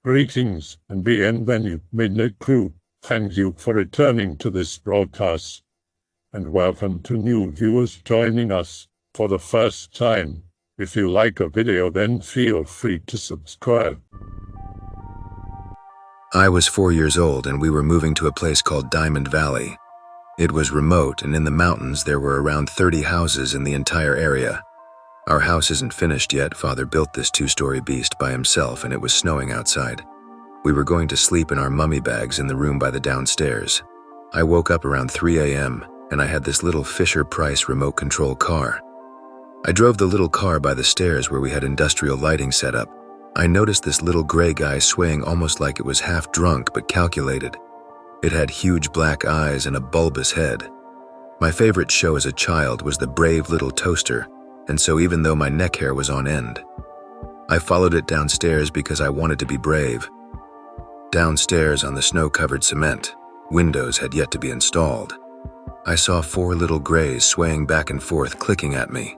Greetings and bienvenue, Midnight Crew. Thank you for returning to this broadcast. And welcome to new viewers joining us for the first time. If you like a video, then feel free to subscribe. I was 4 years old and we were moving to a place called Diamond Valley. It was remote, and in the mountains there were around 30 houses in the entire area. Our house isn't finished yet. Father built this 2-story beast by himself, and it was snowing outside. We were going to sleep in our mummy bags in the room by the downstairs. I woke up around 3 a.m. and I had this little Fisher-Price remote control car. I drove the little car by the stairs where we had industrial lighting set up. I noticed this little gray guy swaying almost like it was half drunk but calculated. It had huge black eyes and a bulbous head. My favorite show as a child was The Brave Little Toaster, and so even though my neck hair was on end, I followed it downstairs because I wanted to be brave. Downstairs on the snow-covered cement, windows had yet to be installed. I saw 4 little grays swaying back and forth, clicking at me.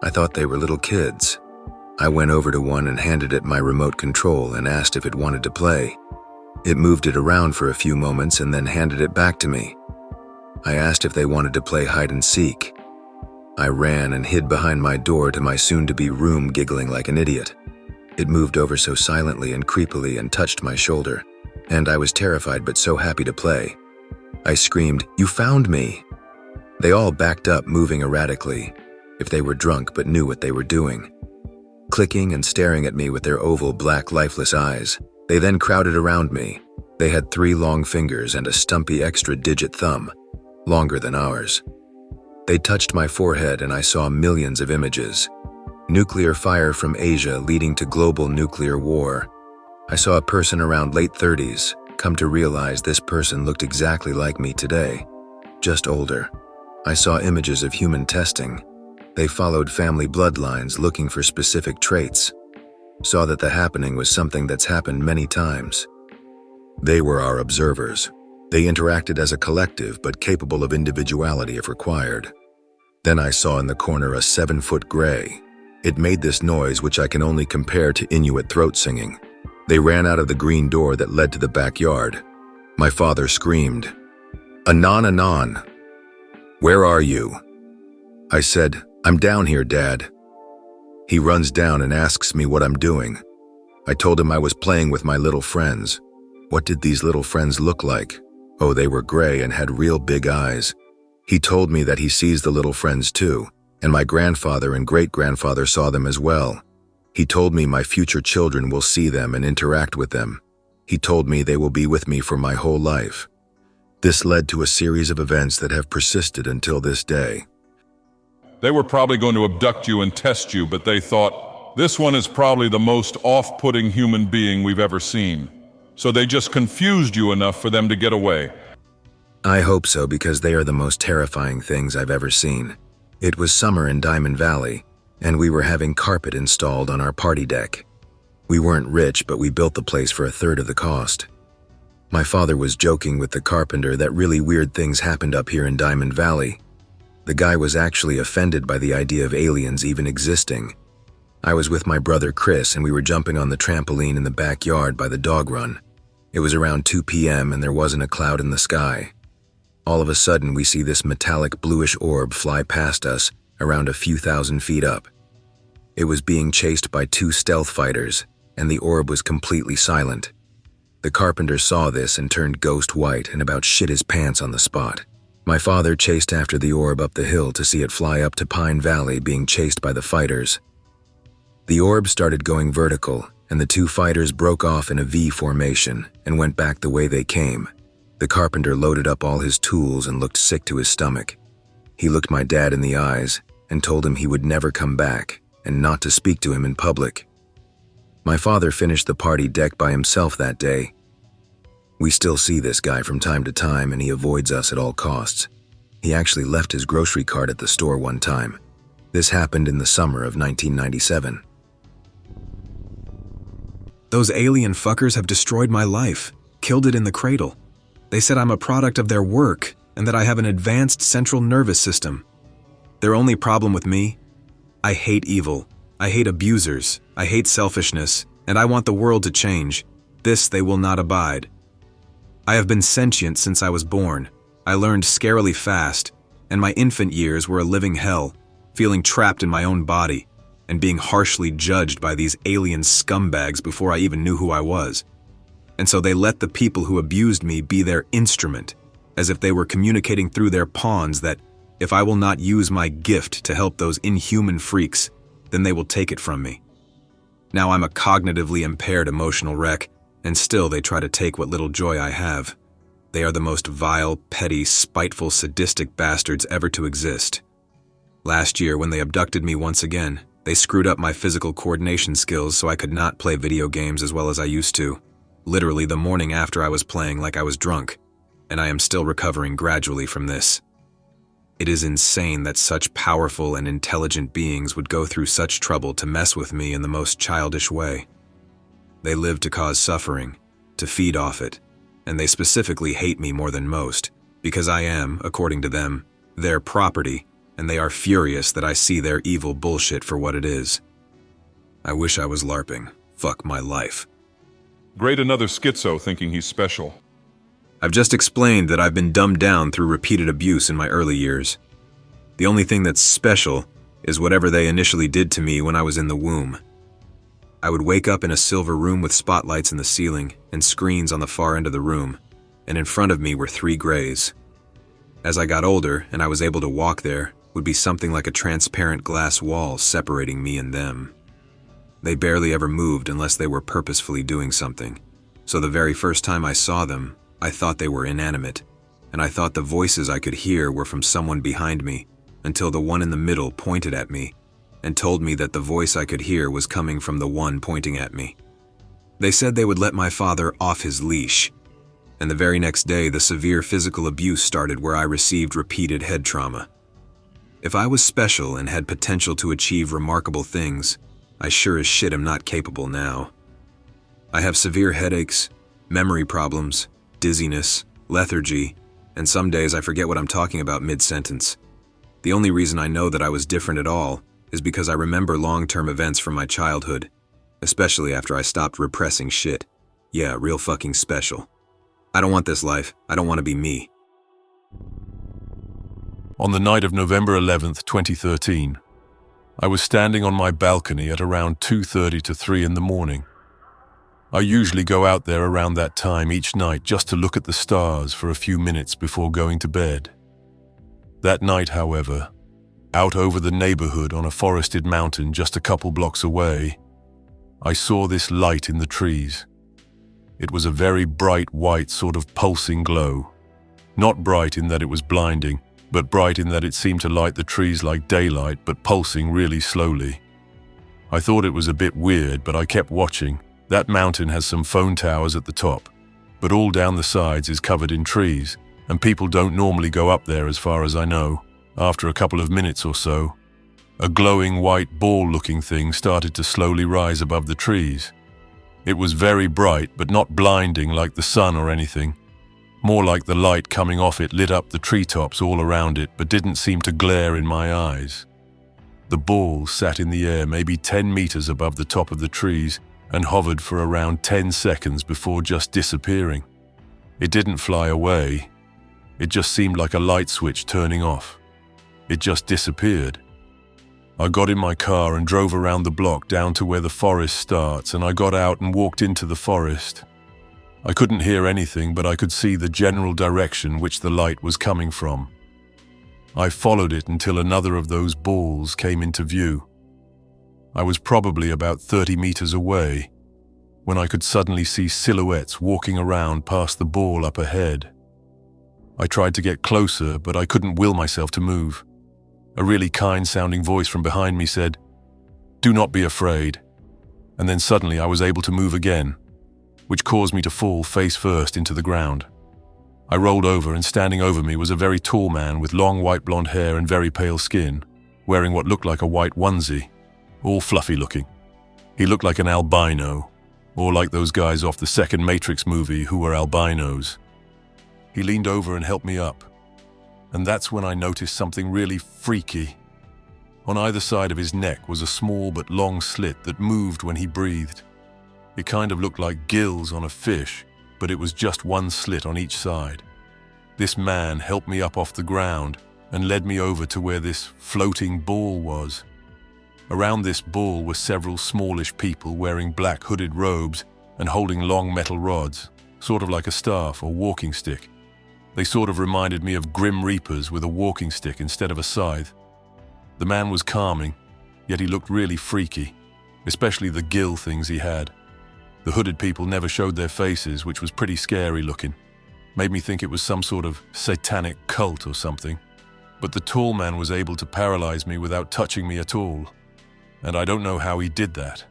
I thought they were little kids. I went over to one and handed it my remote control and asked if it wanted to play. It moved it around for a few moments and then handed it back to me. I asked if they wanted to play hide and seek. I ran and hid behind my door to my soon-to-be room, giggling like an idiot. It moved over so silently and creepily and touched my shoulder, and I was terrified but so happy to play. I screamed, "You found me!" They all backed up, moving erratically, if they were drunk but knew what they were doing, clicking and staring at me with their oval, black, lifeless eyes. They then crowded around me. They had 3 long fingers and a stumpy extra-digit thumb, longer than ours. They touched my forehead and I saw millions of images. Nuclear fire from Asia leading to global nuclear war. I saw a person around late 30s, come to realize this person looked exactly like me today, just older. I saw images of human testing. They followed family bloodlines looking for specific traits. Saw that the happening was something that's happened many times. They were our observers. They interacted as a collective but capable of individuality if required. Then I saw in the corner a 7-foot gray. It made this noise which I can only compare to Inuit throat singing. They ran out of the green door that led to the backyard. My father screamed, "Anon, Anon! Where are you?" I said, "I'm down here, Dad." He runs down and asks me what I'm doing. I told him I was playing with my little friends. What did these little friends look like? Oh, they were gray and had real big eyes. He told me that he sees the little friends too, and my grandfather and great-grandfather saw them as well. He told me my future children will see them and interact with them. He told me they will be with me for my whole life. This led to a series of events that have persisted until this day. They were probably going to abduct you and test you, but they thought, this one is probably the most off-putting human being we've ever seen. So they just confused you enough for them to get away. I hope so, because they are the most terrifying things I've ever seen. It was summer in Diamond Valley, and we were having carpet installed on our party deck. We weren't rich, but we built the place for 1/3 of the cost. My father was joking with the carpenter that really weird things happened up here in Diamond Valley. The guy was actually offended by the idea of aliens even existing. I was with my brother Chris and we were jumping on the trampoline in the backyard by the dog run. It was around 2 p.m. and there wasn't a cloud in the sky. All of a sudden we see this metallic bluish orb fly past us around a few thousand feet up. It was being chased by 2 stealth fighters and the orb was completely silent. The carpenter saw this and turned ghost white and about shit his pants on the spot. My father chased after the orb up the hill to see it fly up to Pine Valley, being chased by the fighters. The orb started going vertical, and the 2 fighters broke off in a V formation and went back the way they came. The carpenter loaded up all his tools and looked sick to his stomach. He looked my dad in the eyes and told him he would never come back and not to speak to him in public. My father finished the party deck by himself that day. We still see this guy from time to time and he avoids us at all costs. He actually left his grocery cart at the store one time. This happened in the summer of 1997. Those alien fuckers have destroyed my life, killed it in the cradle. They said I'm a product of their work and that I have an advanced central nervous system. Their only problem with me? I hate evil. I hate abusers. I hate selfishness. And I want the world to change. This they will not abide. I have been sentient since I was born. I learned scarily fast, and my infant years were a living hell, feeling trapped in my own body, and being harshly judged by these alien scumbags before I even knew who I was. And so they let the people who abused me be their instrument, as if they were communicating through their pawns that if I will not use my gift to help those inhuman freaks, then they will take it from me. Now I'm a cognitively impaired emotional wreck, and still they try to take what little joy I have. They are the most vile, petty, spiteful, sadistic bastards ever to exist. Last year, when they abducted me once again, they screwed up my physical coordination skills so I could not play video games as well as I used to. Literally the morning after I was playing like I was drunk, and I am still recovering gradually from this. It is insane that such powerful and intelligent beings would go through such trouble to mess with me in the most childish way. They live to cause suffering, to feed off it, and they specifically hate me more than most, because I am, according to them, their property, and they are furious that I see their evil bullshit for what it is. I wish I was LARPing. Fuck my life. Great, another schizo thinking he's special. I've just explained that I've been dumbed down through repeated abuse in my early years. The only thing that's special is whatever they initially did to me when I was in the womb. I would wake up in a silver room with spotlights in the ceiling and screens on the far end of the room, and in front of me were 3 grays. As I got older and I was able to walk, there would be something like a transparent glass wall separating me and them. They barely ever moved unless they were purposefully doing something, so the very first time I saw them, I thought they were inanimate, and I thought the voices I could hear were from someone behind me, until the one in the middle pointed at me and told me that the voice I could hear was coming from the one pointing at me. They said they would let my father off his leash, and the very next day the severe physical abuse started where I received repeated head trauma. If I was special and had potential to achieve remarkable things, I sure as shit am not capable now. I have severe headaches, memory problems, dizziness, lethargy, and some days I forget what I'm talking about mid-sentence. The only reason I know that I was different at all is because I remember long-term events from my childhood, especially after I stopped repressing shit. Yeah, real fucking special. I don't want this life. I don't want to be me. On the night of November 11th, 2013, I was standing on my balcony at around 2:30 to 3 in the morning. I usually go out there around that time each night just to look at the stars for a few minutes before going to bed. That night, however, out over the neighborhood on a forested mountain just a couple blocks away, I saw this light in the trees. It was a very bright white sort of pulsing glow. Not bright in that it was blinding, but bright in that it seemed to light the trees like daylight, but pulsing really slowly. I thought it was a bit weird, but I kept watching. That mountain has some phone towers at the top, but all down the sides is covered in trees, and people don't normally go up there as far as I know. After a couple of minutes or so, a glowing white ball-looking thing started to slowly rise above the trees. It was very bright, but not blinding like the sun or anything. More like the light coming off it lit up the treetops all around it, but didn't seem to glare in my eyes. The ball sat in the air maybe 10 meters above the top of the trees and hovered for around 10 seconds before just disappearing. It didn't fly away. It just seemed like a light switch turning off. It just disappeared. I got in my car and drove around the block down to where the forest starts, and I got out and walked into the forest. I couldn't hear anything, but I could see the general direction which the light was coming from. I followed it until another of those balls came into view. I was probably about 30 meters away when I could suddenly see silhouettes walking around past the ball up ahead. I tried to get closer, but I couldn't will myself to move. A really kind-sounding voice from behind me said, "Do not be afraid." And then suddenly I was able to move again, which caused me to fall face first into the ground. I rolled over, and standing over me was a very tall man with long white blonde hair and very pale skin, wearing what looked like a white onesie, all fluffy looking. He looked like an albino, or like those guys off the second Matrix movie who were albinos. He leaned over and helped me up, and that's when I noticed something really freaky. On either side of his neck was a small but long slit that moved when he breathed. It kind of looked like gills on a fish, but it was just one slit on each side. This man helped me up off the ground and led me over to where this floating ball was. Around this ball were several smallish people wearing black hooded robes and holding long metal rods, sort of like a staff or walking stick. They sort of reminded me of grim reapers with a walking stick instead of a scythe. The man was calming, yet he looked really freaky, especially the gill things he had. The hooded people never showed their faces, which was pretty scary looking. Made me think it was some sort of satanic cult or something. But the tall man was able to paralyze me without touching me at all. And I don't know how he did that.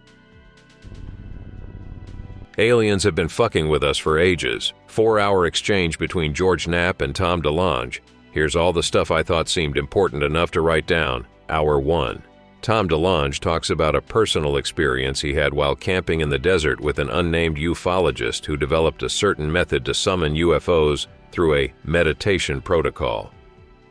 Aliens have been fucking with us for ages. 4-hour exchange between George Knapp and Tom DeLonge. Here's all the stuff I thought seemed important enough to write down. Hour 1. Tom DeLonge talks about a personal experience he had while camping in the desert with an unnamed ufologist who developed a certain method to summon UFOs through a meditation protocol.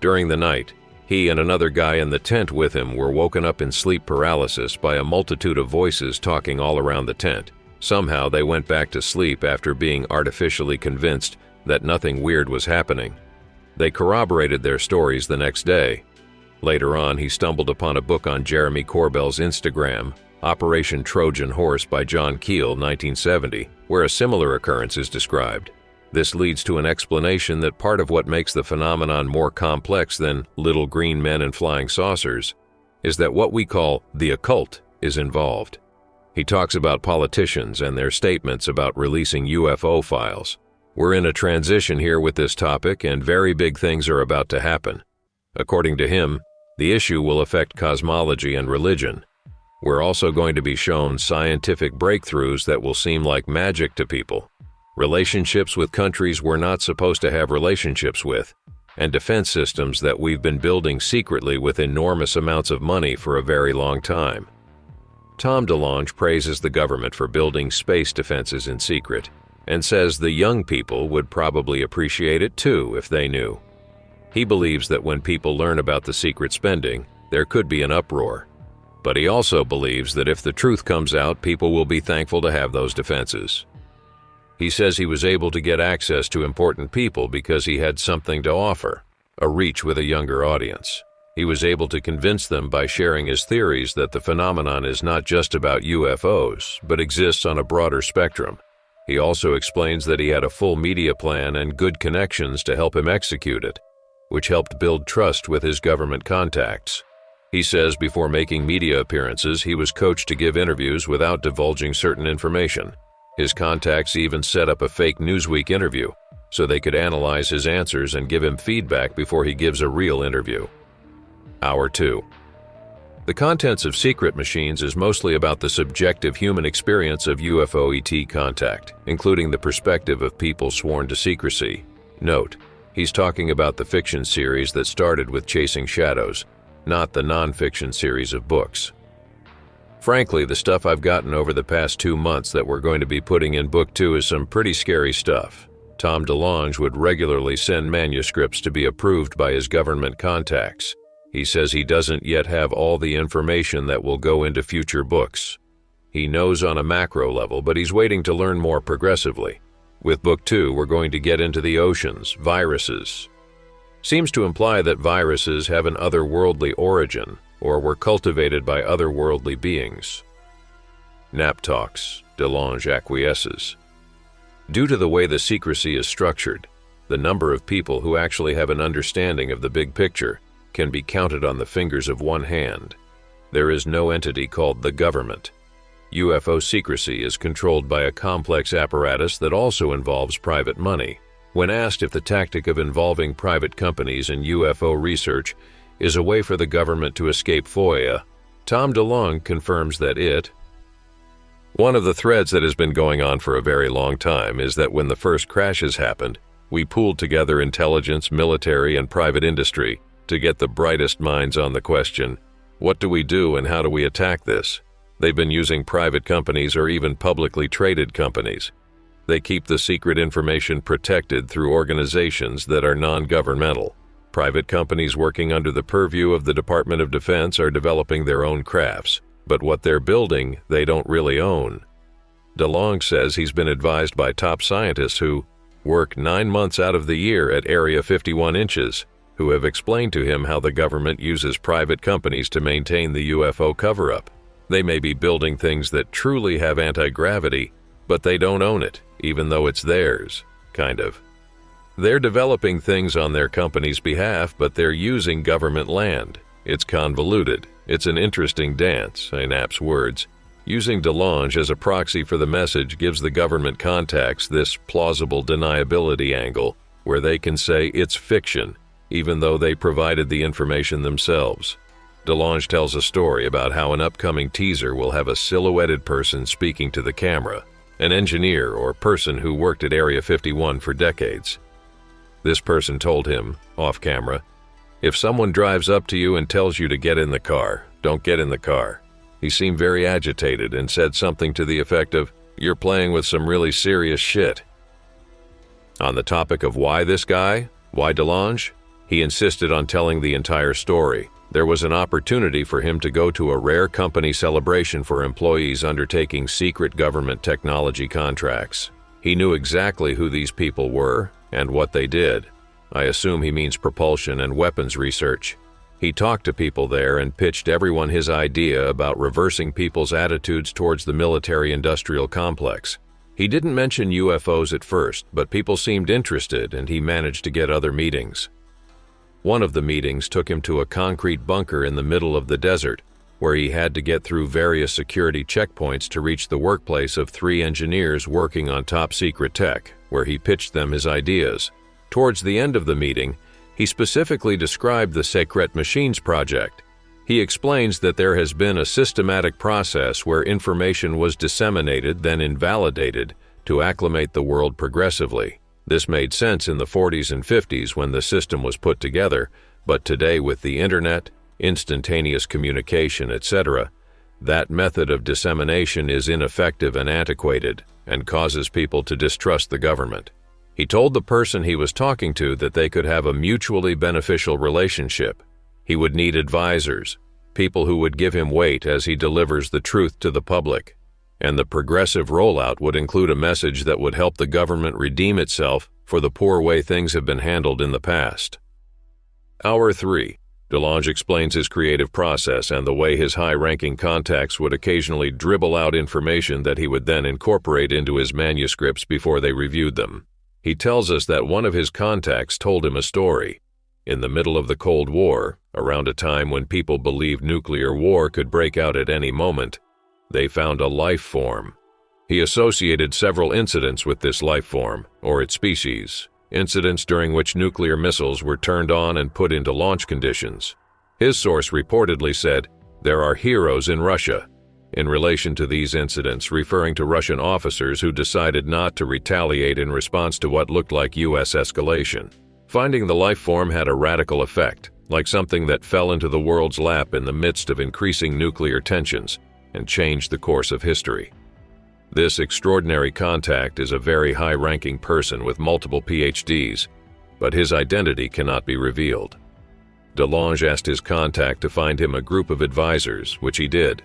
During the night, he and another guy in the tent with him were woken up in sleep paralysis by a multitude of voices talking all around the tent. Somehow they went back to sleep after being artificially convinced that nothing weird was happening. They corroborated their stories the next day. Later on, he stumbled upon a book on Jeremy Corbell's Instagram, Operation Trojan Horse by John Keel, 1970, where a similar occurrence is described. This leads to an explanation that part of what makes the phenomenon more complex than little green men and flying saucers is that what we call the occult is involved. He talks about politicians and their statements about releasing UFO files. We're in a transition here with this topic, and very big things are about to happen. According to him, the issue will affect cosmology and religion. We're also going to be shown scientific breakthroughs that will seem like magic to people, relationships with countries we're not supposed to have relationships with, and defense systems that we've been building secretly with enormous amounts of money for a very long time. Tom DeLonge praises the government for building space defenses in secret, and says the young people would probably appreciate it too if they knew. He believes that when people learn about the secret spending, there could be an uproar. But he also believes that if the truth comes out, people will be thankful to have those defenses. He says he was able to get access to important people because he had something to offer, a reach with a younger audience. He was able to convince them by sharing his theories that the phenomenon is not just about UFOs, but exists on a broader spectrum. He also explains that he had a full media plan and good connections to help him execute it, which helped build trust with his government contacts. He says before making media appearances, he was coached to give interviews without divulging certain information. His contacts even set up a fake Newsweek interview, so they could analyze his answers and give him feedback before he gives a real interview. Hour 2. The contents of Secret Machines is mostly about the subjective human experience of UFO ET contact, including the perspective of people sworn to secrecy. Note, he's talking about the fiction series that started with Chasing Shadows, not the non-fiction series of books. Frankly, the stuff I've gotten over the past 2 months that we're going to be putting in Book 2 is some pretty scary stuff. Tom DeLonge would regularly send manuscripts to be approved by his government contacts. He says he doesn't yet have all the information that will go into future books. He knows on a macro level, but he's waiting to learn more progressively. With Book 2, we're going to get into the oceans, viruses. Seems to imply that viruses have an otherworldly origin, or were cultivated by otherworldly beings. Knapp talks, DeLonge acquiesces. Due to the way the secrecy is structured, the number of people who actually have an understanding of the big picture can be counted on the fingers of one hand. There is no entity called the government. UFO secrecy is controlled by a complex apparatus that also involves private money. When asked if the tactic of involving private companies in UFO research is a way for the government to escape FOIA, Tom DeLonge confirms that one of the threads that has been going on for a very long time is that when the first crashes happened, we pooled together intelligence, military, and private industry to get the brightest minds on the question, what do we do and how do we attack this? They've been using private companies or even publicly traded companies. They keep the secret information protected through organizations that are non-governmental. Private companies working under the purview of the Department of Defense are developing their own crafts, but what they're building, they don't really own. DeLonge says he's been advised by top scientists who work 9 months out of the year at Area 51 Inches, who have explained to him how the government uses private companies to maintain the UFO cover-up. They may be building things that truly have anti-gravity, but they don't own it, even though it's theirs, kind of. They're developing things on their company's behalf, but they're using government land. It's convoluted. It's an interesting dance, in Knapp's words. Using Delonge as a proxy for the message gives the government contacts this plausible deniability angle, where they can say it's fiction, even though they provided the information themselves. Delonge tells a story about how an upcoming teaser will have a silhouetted person speaking to the camera, an engineer or person who worked at Area 51 for decades. This person told him, off camera, "If someone drives up to you and tells you to get in the car, don't get in the car." He seemed very agitated and said something to the effect of, "You're playing with some really serious shit." On the topic of why this guy, why Delonge, he insisted on telling the entire story. There was an opportunity for him to go to a rare company celebration for employees undertaking secret government technology contracts. He knew exactly who these people were and what they did. I assume he means propulsion and weapons research. He talked to people there and pitched everyone his idea about reversing people's attitudes towards the military-industrial complex. He didn't mention UFOs at first, but people seemed interested and he managed to get other meetings. One of the meetings took him to a concrete bunker in the middle of the desert, where he had to get through various security checkpoints to reach the workplace of 3 engineers working on top-secret tech, where he pitched them his ideas. Towards the end of the meeting, he specifically described the Secret Machines project. He explains that there has been a systematic process where information was disseminated, then invalidated, to acclimate the world progressively. This made sense in the 40s and 50s when the system was put together, but today with the internet, instantaneous communication, etc., that method of dissemination is ineffective and antiquated and causes people to distrust the government. He told the person he was talking to that they could have a mutually beneficial relationship. He would need advisors, people who would give him weight as he delivers the truth to the public. And the progressive rollout would include a message that would help the government redeem itself for the poor way things have been handled in the past. Hour 3. Delonge explains his creative process and the way his high-ranking contacts would occasionally dribble out information that he would then incorporate into his manuscripts before they reviewed them. He tells us that one of his contacts told him a story. In the middle of the Cold War, around a time when people believed nuclear war could break out at any moment, they found a life form. He associated several incidents with this life form, or its species, incidents during which nuclear missiles were turned on and put into launch conditions. His source reportedly said, "There are heroes in Russia," in relation to these incidents, referring to Russian officers who decided not to retaliate in response to what looked like U.S. escalation. Finding the life form had a radical effect, like something that fell into the world's lap in the midst of increasing nuclear tensions, and changed the course of history. This extraordinary contact is a very high-ranking person with multiple PhDs, but his identity cannot be revealed. Delonge asked his contact to find him a group of advisors, which he did.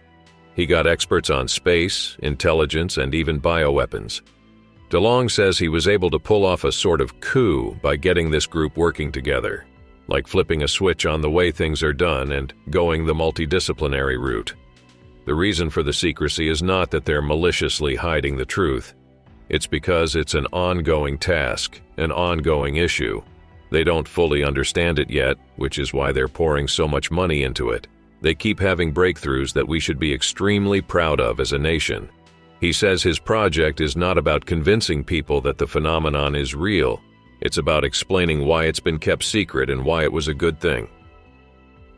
He got experts on space, intelligence, and even bioweapons. Delonge says he was able to pull off a sort of coup by getting this group working together, like flipping a switch on the way things are done and going the multidisciplinary route. The reason for the secrecy is not that they're maliciously hiding the truth. It's because it's an ongoing task, an ongoing issue. They don't fully understand it yet, which is why they're pouring so much money into it. They keep having breakthroughs that we should be extremely proud of as a nation. He says his project is not about convincing people that the phenomenon is real. It's about explaining why it's been kept secret and why it was a good thing.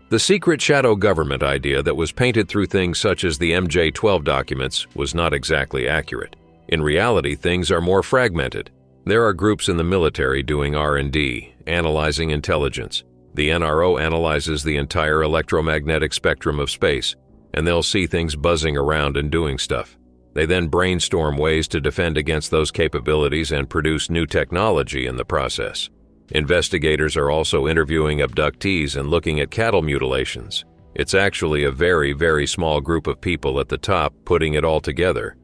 The secret shadow government idea that was painted through things such as the MJ-12 documents was not exactly accurate. In reality, things are more fragmented. There are groups in the military doing R&D, analyzing intelligence. The NRO analyzes the entire electromagnetic spectrum of space, and they'll see things buzzing around and doing stuff. They then brainstorm ways to defend against those capabilities and produce new technology in the process. Investigators are also interviewing abductees and looking at cattle mutilations. It's actually a very, very small group of people at the top putting it all together.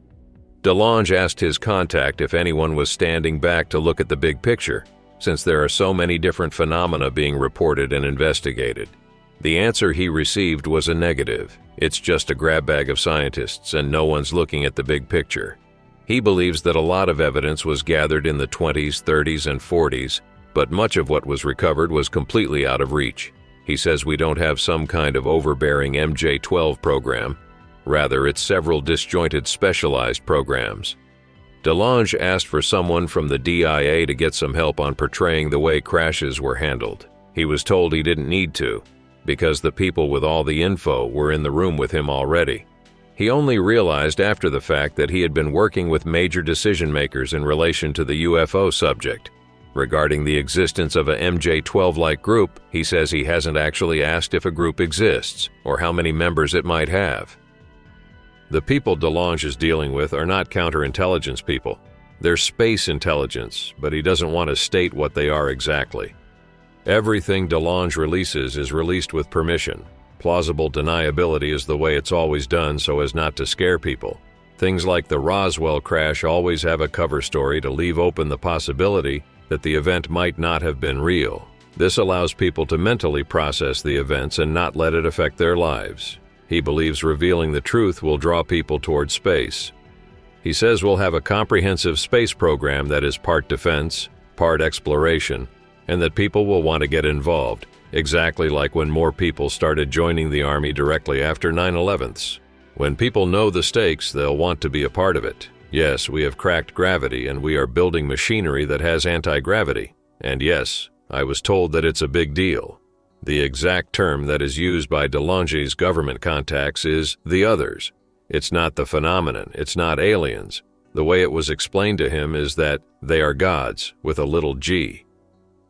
Delonge asked his contact if anyone was standing back to look at the big picture, since there are so many different phenomena being reported and investigated. The answer he received was a negative. It's just a grab bag of scientists and no one's looking at the big picture. He believes that a lot of evidence was gathered in the 20s, 30s, and 40s, but much of what was recovered was completely out of reach. He says we don't have some kind of overbearing MJ-12 program. Rather, it's several disjointed specialized programs. Delonge asked for someone from the DIA to get some help on portraying the way crashes were handled. He was told he didn't need to, because the people with all the info were in the room with him already. He only realized after the fact that he had been working with major decision makers in relation to the UFO subject. Regarding the existence of a MJ-12-like group, he says he hasn't actually asked if a group exists or how many members it might have. The people Delonge is dealing with are not counterintelligence people. They're space intelligence, but he doesn't want to state what they are exactly. Everything Delonge releases is released with permission. Plausible deniability is the way it's always done so as not to scare people. Things like the Roswell crash always have a cover story to leave open the possibility that the event might not have been real. This allows people to mentally process the events and not let it affect their lives. He believes revealing the truth will draw people towards space. He says we'll have a comprehensive space program that is part defense, part exploration, and that people will want to get involved, exactly like when more people started joining the Army directly after 9/11s. When people know the stakes, they'll want to be a part of it. Yes, we have cracked gravity and we are building machinery that has anti-gravity. And yes, I was told that it's a big deal. The exact term that is used by Delonge's government contacts is the others. It's not the phenomenon, it's not aliens. The way it was explained to him is that they are gods with a little g.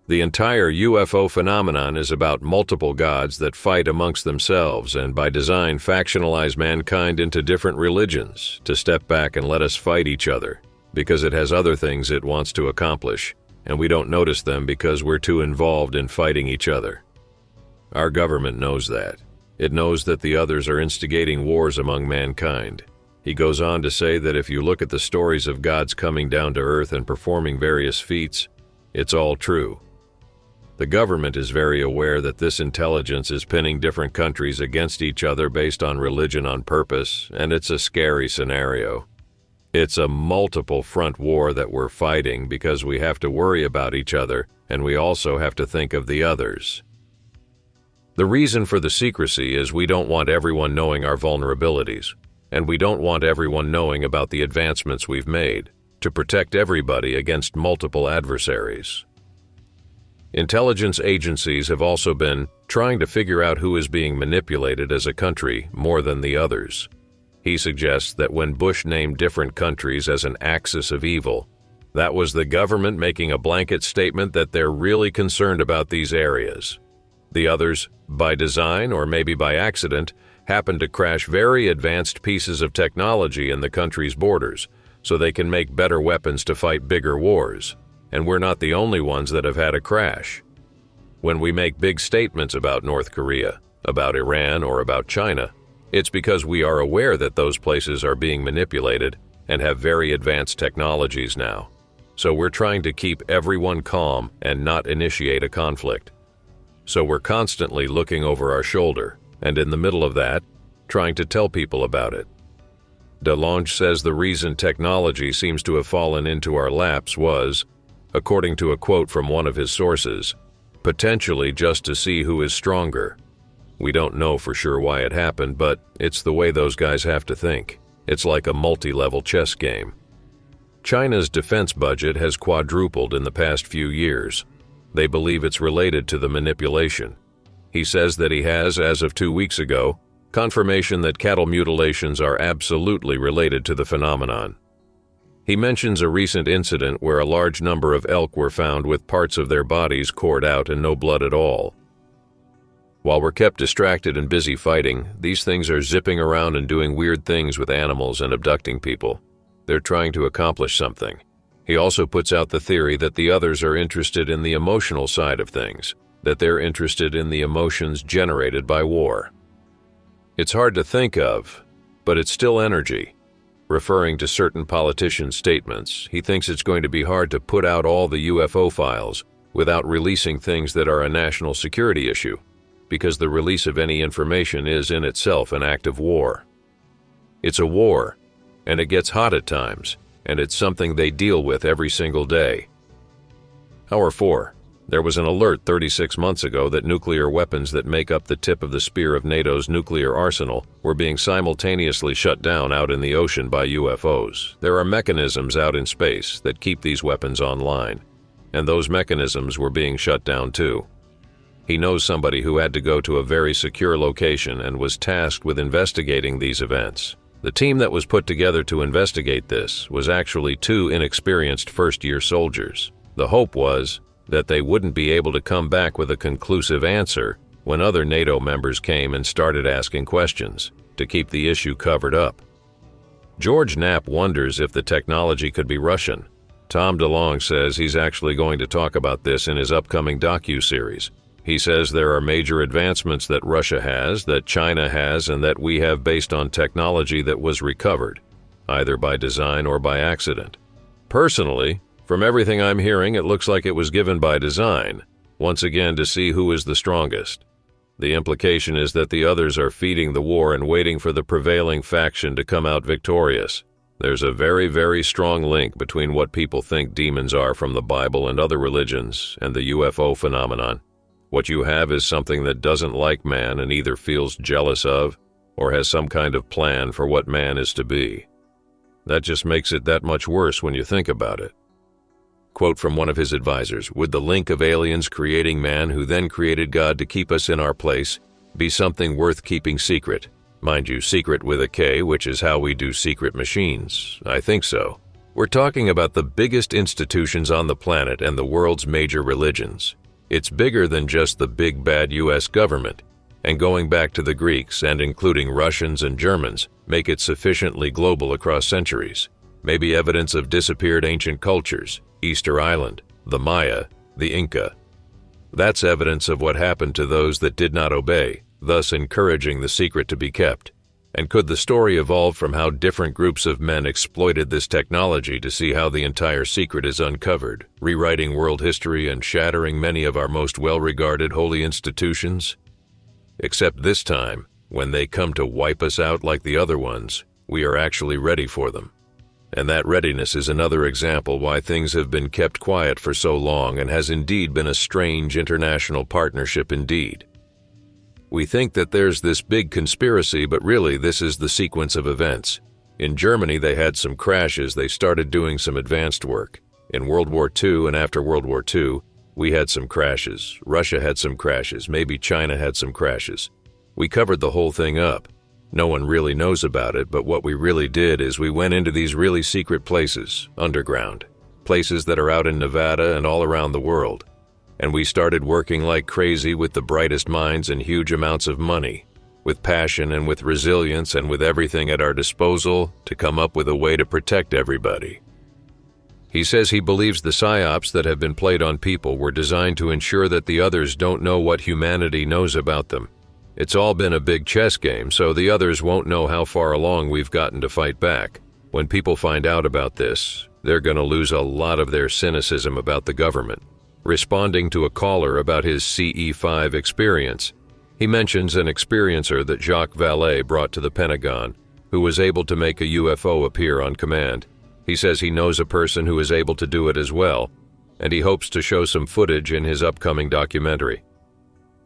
The entire UFO phenomenon is about multiple gods that fight amongst themselves and by design factionalize mankind into different religions to step back and let us fight each other because it has other things it wants to accomplish, and we don't notice them because we're too involved in fighting each other. Our government knows that. It knows that the others are instigating wars among mankind. He goes on to say that if you look at the stories of gods coming down to Earth and performing various feats, it's all true. The government is very aware that this intelligence is pinning different countries against each other based on religion on purpose, and it's a scary scenario. It's a multiple front war that we're fighting because we have to worry about each other, and we also have to think of the others. The reason for the secrecy is we don't want everyone knowing our vulnerabilities, and we don't want everyone knowing about the advancements we've made to protect everybody against multiple adversaries. Intelligence agencies have also been trying to figure out who is being manipulated as a country more than the others. He suggests that when Bush named different countries as an axis of evil, that was the government making a blanket statement that they're really concerned about these areas. The others, by design or maybe by accident, happen to crash very advanced pieces of technology in the country's borders so they can make better weapons to fight bigger wars. And we're not the only ones that have had a crash. When we make big statements about North Korea, about Iran, or about China, it's because we are aware that those places are being manipulated and have very advanced technologies now. So we're trying to keep everyone calm and not initiate a conflict. So we're constantly looking over our shoulder, and in the middle of that, trying to tell people about it. Delonge says the reason technology seems to have fallen into our laps was, according to a quote from one of his sources, potentially just to see who is stronger. We don't know for sure why it happened, but it's the way those guys have to think. It's like a multi-level chess game. China's defense budget has quadrupled in the past few years. They believe it's related to the manipulation. He says that he has, as of 2 weeks ago, confirmation that cattle mutilations are absolutely related to the phenomenon. He mentions a recent incident where a large number of elk were found with parts of their bodies cored out and no blood at all. While we're kept distracted and busy fighting, these things are zipping around and doing weird things with animals and abducting people. They're trying to accomplish something. He also puts out the theory that the others are interested in the emotional side of things, that they're interested in the emotions generated by war. It's hard to think of, but it's still energy. referring to certain politicians' statements. He thinks it's going to be hard to put out all the UFO files without releasing things that are a national security issue, because the release of any information is in itself an act of war. It's a war, and it gets hot at times, and it's something they deal with every single day. Hour 4. There was an alert 36 months ago that nuclear weapons that make up the tip of the spear of NATO's nuclear arsenal were being simultaneously shut down out in the ocean by UFOs. There are mechanisms out in space that keep these weapons online, and those mechanisms were being shut down too. He knows somebody who had to go to a very secure location and was tasked with investigating these events. The team that was put together to investigate this was actually 2 inexperienced first-year soldiers. The hope was that they wouldn't be able to come back with a conclusive answer when other NATO members came and started asking questions to keep the issue covered up. George Knapp wonders if the technology could be Russian. Tom DeLonge says he's actually going to talk about this in his upcoming docu-series. He says there are major advancements that Russia has, that China has, and that we have based on technology that was recovered, either by design or by accident. Personally, from everything I'm hearing, it looks like it was given by design, once again to see who is the strongest. The implication is that the others are feeding the war and waiting for the prevailing faction to come out victorious. There's a very, very strong link between what people think demons are from the Bible and other religions and the UFO phenomenon. What you have is something that doesn't like man and either feels jealous of or has some kind of plan for what man is to be. That just makes it that much worse when you think about it. Quote from one of his advisors, "Would the link of aliens creating man who then created God to keep us in our place be something worth keeping secret? Mind you, secret with a K, which is how we do secret machines. I think so. We're talking about the biggest institutions on the planet and the world's major religions. It's bigger than just the big bad US government. And going back to the Greeks and including Russians and Germans make it sufficiently global across centuries. Maybe evidence of disappeared ancient cultures, Easter Island, the Maya, the Inca. That's evidence of what happened to those that did not obey, thus encouraging the secret to be kept. And could the story evolve from how different groups of men exploited this technology to see how the entire secret is uncovered, rewriting world history and shattering many of our most well-regarded holy institutions? Except this time, when they come to wipe us out like the other ones, we are actually ready for them. And that readiness is another example why things have been kept quiet for so long and has indeed been a strange international partnership indeed. We think that there's this big conspiracy, but really this is the sequence of events. In Germany, they had some crashes. They started doing some advanced work. In World War II and after World War II, we had some crashes. Russia had some crashes. Maybe China had some crashes. We covered the whole thing up. No one really knows about it, but what we really did is we went into these really secret places, underground, places that are out in Nevada and all around the world. And we started working like crazy with the brightest minds and huge amounts of money, with passion and with resilience and with everything at our disposal to come up with a way to protect everybody. He says he believes the psyops that have been played on people were designed to ensure that the others don't know what humanity knows about them. It's all been a big chess game, so the others won't know how far along we've gotten to fight back. When people find out about this, they're going to lose a lot of their cynicism about the government. Responding to a caller about his CE5 experience, he mentions an experiencer that Jacques Vallée brought to the Pentagon, who was able to make a UFO appear on command. He says he knows a person who is able to do it as well, and he hopes to show some footage in his upcoming documentary.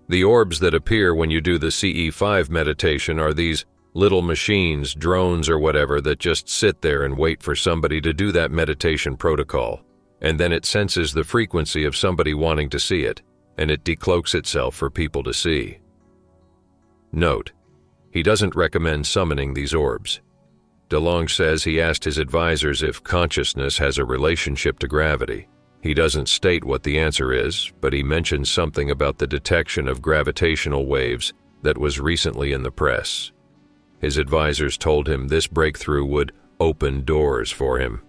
The orbs that appear when you do the CE5 meditation are these little machines, drones or whatever, that just sit there and wait for somebody to do that meditation protocol. And then it senses the frequency of somebody wanting to see it, and it decloaks itself for people to see. Note, he doesn't recommend summoning these orbs. DeLonge says he asked his advisors if consciousness has a relationship to gravity. He doesn't state what the answer is, but he mentions something about the detection of gravitational waves that was recently in the press. His advisors told him this breakthrough would open doors for him.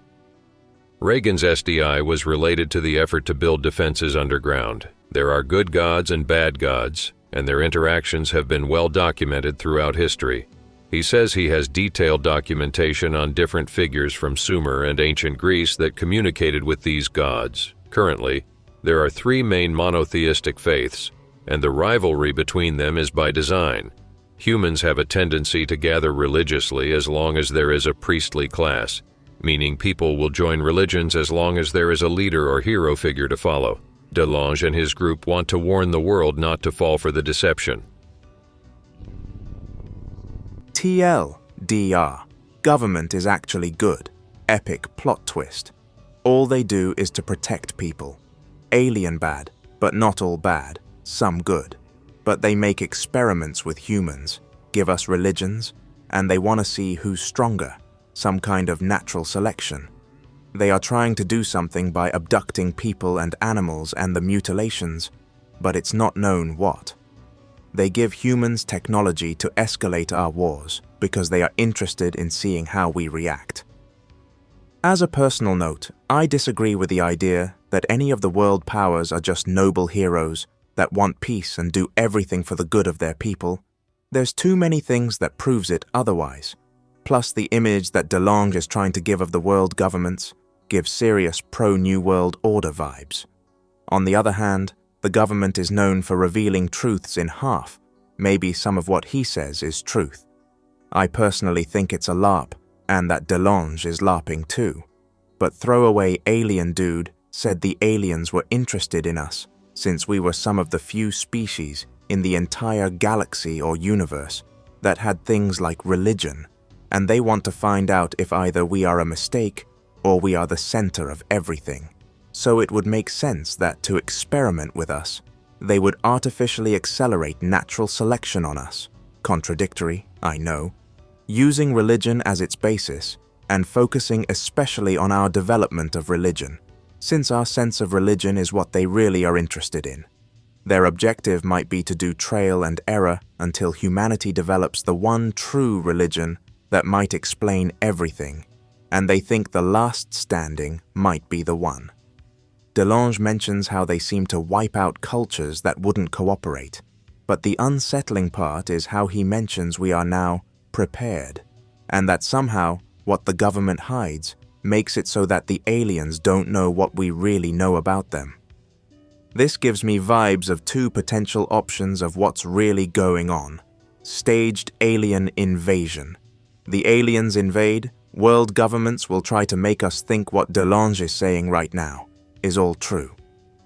Reagan's SDI was related to the effort to build defenses underground. There are good gods and bad gods, and their interactions have been well documented throughout history. He says he has detailed documentation on different figures from Sumer and ancient Greece that communicated with these gods. Currently, there are 3 main monotheistic faiths, and the rivalry between them is by design. Humans have a tendency to gather religiously as long as there is a priestly class, meaning people will join religions as long as there is a leader or hero figure to follow. Delonge and his group want to warn the world not to fall for the deception. TLDR. Government is actually good. Epic plot twist. All they do is to protect people. Alien bad, but not all bad. Some good. But they make experiments with humans, give us religions, and they want to see who's stronger. Some kind of natural selection. They are trying to do something by abducting people and animals and the mutilations, but it's not known what. They give humans technology to escalate our wars because they are interested in seeing how we react. As a personal note, I disagree with the idea that any of the world powers are just noble heroes that want peace and do everything for the good of their people. There's too many things that proves it otherwise. Plus the image that Delonge is trying to give of the world governments gives serious pro-New World Order vibes. On the other hand, the government is known for revealing truths in half. Maybe some of what he says is truth. I personally think it's a LARP, and that Delonge is LARPing too. But throwaway alien dude said the aliens were interested in us, since we were some of the few species in the entire galaxy or universe that had things like religion, and they want to find out if either we are a mistake or we are the center of everything. So it would make sense that to experiment with us, they would artificially accelerate natural selection on us. Contradictory, I know. Using religion as its basis, and focusing especially on our development of religion, since our sense of religion is what they really are interested in. Their objective might be to do trial and error until humanity develops the one true religion that might explain everything, and they think the last standing might be the one. Delonge mentions how they seem to wipe out cultures that wouldn't cooperate, but the unsettling part is how he mentions we are now prepared, and that somehow what the government hides makes it so that the aliens don't know what we really know about them. This gives me vibes of 2 potential options of what's really going on. Staged alien invasion. The aliens invade, world governments will try to make us think what Delonge is saying right now is all true.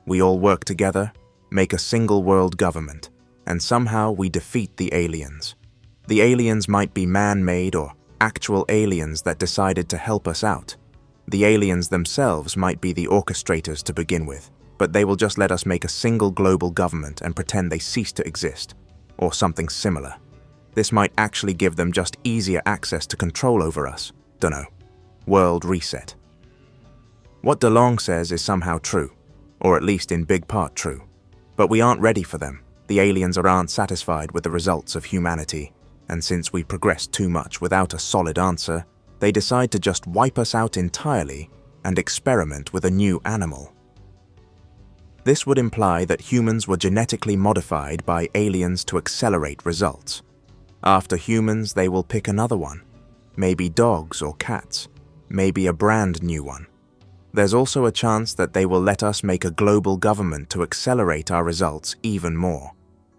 We all work together, make a single world government, and somehow we defeat the aliens. The aliens might be man-made or actual aliens that decided to help us out. The aliens themselves might be the orchestrators to begin with, but they will just let us make a single global government and pretend they cease to exist, or something similar. This might actually give them just easier access to control over us. Dunno. World reset. What Delonge says is somehow true, or at least in big part true. But we aren't ready for them. The aliens aren't satisfied with the results of humanity, and since we progressed too much without a solid answer, they decide to just wipe us out entirely and experiment with a new animal. This would imply that humans were genetically modified by aliens to accelerate results. After humans, they will pick another one. Maybe dogs or cats. Maybe a brand new one. There's also a chance that they will let us make a global government to accelerate our results even more,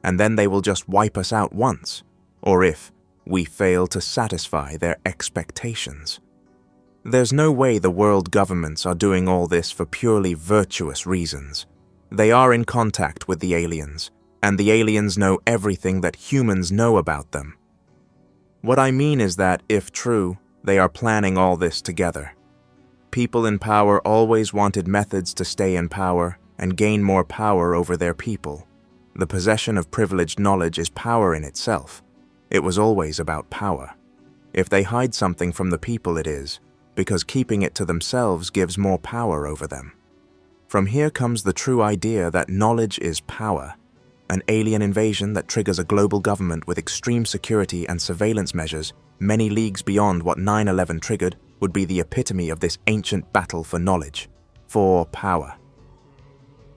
and then they will just wipe us out once, or if we fail to satisfy their expectations. There's no way the world governments are doing all this for purely virtuous reasons. They are in contact with the aliens, and the aliens know everything that humans know about them. What I mean is that, if true, they are planning all this together. People in power always wanted methods to stay in power and gain more power over their people. The possession of privileged knowledge is power in itself. It was always about power. If they hide something from the people, it is because keeping it to themselves gives more power over them. From here comes the true idea that knowledge is power. An alien invasion that triggers a global government with extreme security and surveillance measures many leagues beyond what 9/11 triggered would be the epitome of this ancient battle for knowledge, for power.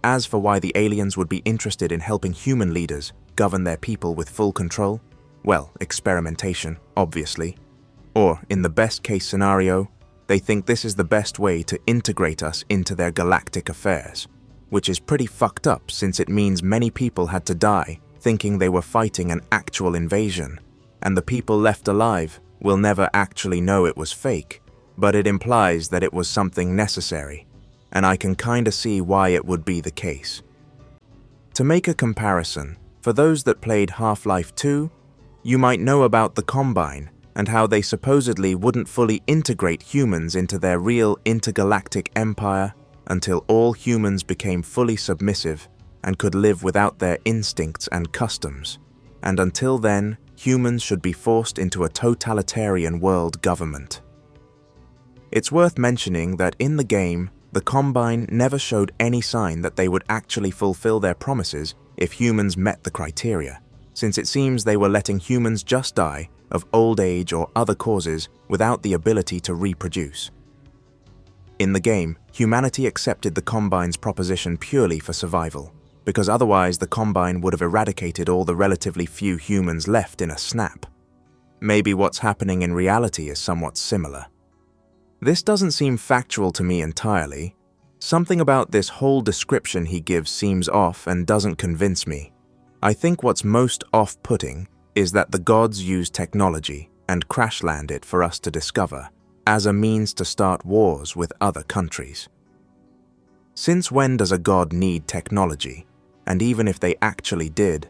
As for why the aliens would be interested in helping human leaders govern their people with full control, Well, experimentation, obviously. Or, in the best-case scenario, they think this is the best way to integrate us into their galactic affairs, which is pretty fucked up since it means many people had to die thinking they were fighting an actual invasion, and the people left alive will never actually know it was fake, but it implies that it was something necessary, and I can kinda see why it would be the case. To make a comparison, for those that played Half-Life 2, you might know about the Combine and how they supposedly wouldn't fully integrate humans into their real intergalactic empire until all humans became fully submissive and could live without their instincts and customs, and until then, humans should be forced into a totalitarian world government. It's worth mentioning that in the game, the Combine never showed any sign that they would actually fulfill their promises if humans met the criteria, since it seems they were letting humans just die of old age or other causes without the ability to reproduce. In the game, humanity accepted the Combine's proposition purely for survival, because otherwise the Combine would have eradicated all the relatively few humans left in a snap. Maybe what's happening in reality is somewhat similar. This doesn't seem factual to me entirely. Something about this whole description he gives seems off and doesn't convince me. I think what's most off-putting is that the gods use technology and crash-land it for us to discover, as a means to start wars with other countries. Since when does a god need technology? And even if they actually did,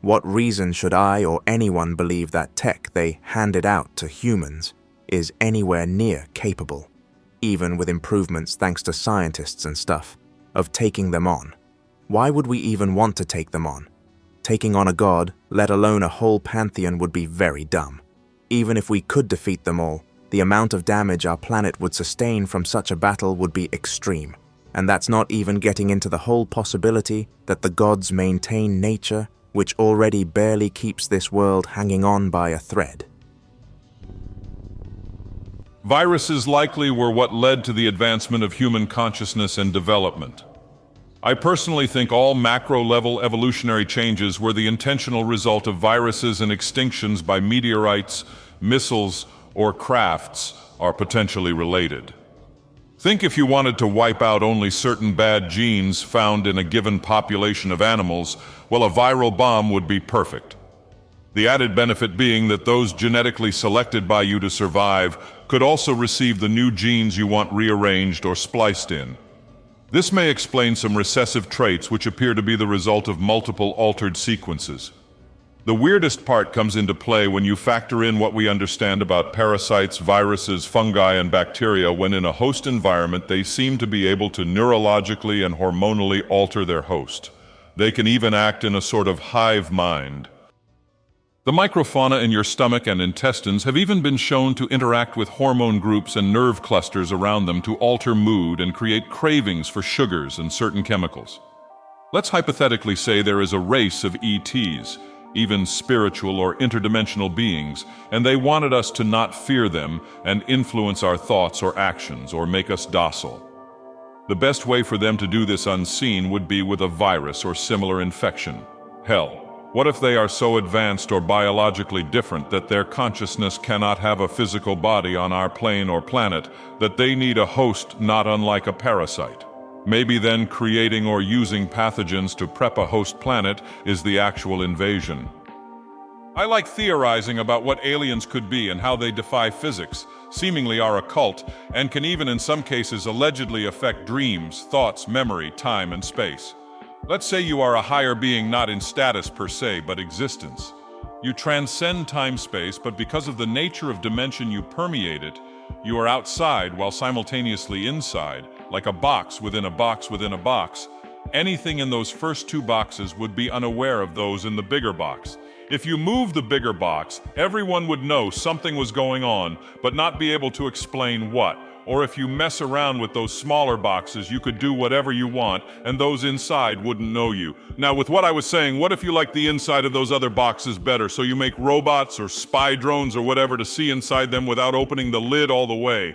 what reason should I or anyone believe that tech they handed out to humans is anywhere near capable, even with improvements thanks to scientists and stuff, of taking them on? Why would we even want to take them on? Taking on a god, let alone a whole pantheon, would be very dumb. Even if we could defeat them all, the amount of damage our planet would sustain from such a battle would be extreme. And that's not even getting into the whole possibility that the gods maintain nature, which already barely keeps this world hanging on by a thread. Viruses likely were what led to the advancement of human consciousness and development. I personally think all macro-level evolutionary changes were the intentional result of viruses, and extinctions by meteorites, missiles, or crafts are potentially related. Think if you wanted to wipe out only certain bad genes found in a given population of animals, well, a viral bomb would be perfect. The added benefit being that those genetically selected by you to survive could also receive the new genes you want rearranged or spliced in. This may explain some recessive traits which appear to be the result of multiple altered sequences. The weirdest part comes into play when you factor in what we understand about parasites, viruses, fungi, and bacteria. When in a host environment, they seem to be able to neurologically and hormonally alter their host. They can even act in a sort of hive mind. The microfauna in your stomach and intestines have even been shown to interact with hormone groups and nerve clusters around them to alter mood and create cravings for sugars and certain chemicals. Let's hypothetically say there is a race of ETs, even spiritual or interdimensional beings, and they wanted us to not fear them and influence our thoughts or actions or make us docile. The best way for them to do this unseen would be with a virus or similar infection. Hell, what if they are so advanced or biologically different that their consciousness cannot have a physical body on our plane or planet, that they need a host not unlike a parasite? Maybe then creating or using pathogens to prep a host planet is the actual invasion. I like theorizing about what aliens could be and how they defy physics, seemingly are occult, and can even in some cases allegedly affect dreams, thoughts, memory, time, and space. Let's say you are a higher being not in status per se, but existence. You transcend time-space, but because of the nature of dimension you permeate it, you are outside while simultaneously inside, like a box within a box within a box. Anything in those first two boxes would be unaware of those in the bigger box. If you move the bigger box, everyone would know something was going on, but not be able to explain what. Or if you mess around with those smaller boxes, you could do whatever you want, and those inside wouldn't know you. Now, with what I was saying, what if you like the inside of those other boxes better, so you make robots or spy drones or whatever to see inside them without opening the lid all the way?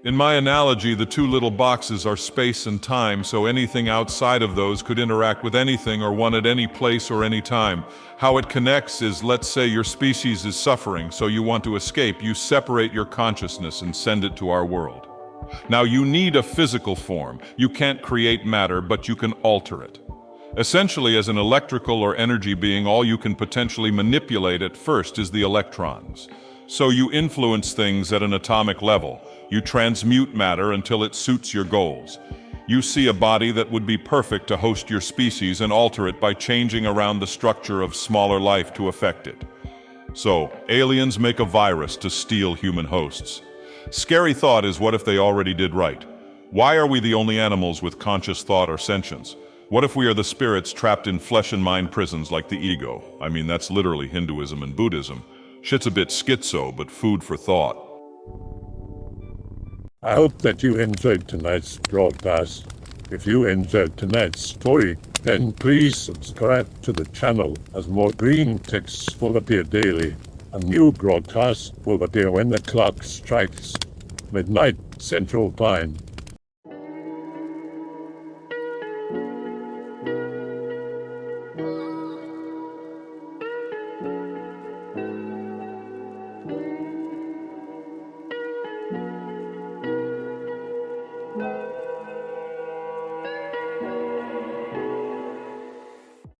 In my analogy, the two little boxes are space and time, so anything outside of those could interact with anything or one at any place or any time. How it connects is, let's say your species is suffering, so you want to escape. You separate your consciousness and send it to our world. Now, you need a physical form. You can't create matter, but you can alter it. Essentially, as an electrical or energy being, all you can potentially manipulate at first is the electrons. So you influence things at an atomic level. You transmute matter until it suits your goals. You see a body that would be perfect to host your species and alter it by changing around the structure of smaller life to affect it. So, aliens make a virus to steal human hosts. Scary thought is, what if they already did right? Why are we the only animals with conscious thought or sentience? What if we are the spirits trapped in flesh and mind prisons like the ego? I mean, that's literally Hinduism and Buddhism. Shit's a bit schizo, but food for thought. I hope that you enjoyed tonight's broadcast. If you enjoyed tonight's story, then please subscribe to the channel, as more green texts will appear daily. A new broadcast will appear when the clock strikes midnight Central Time.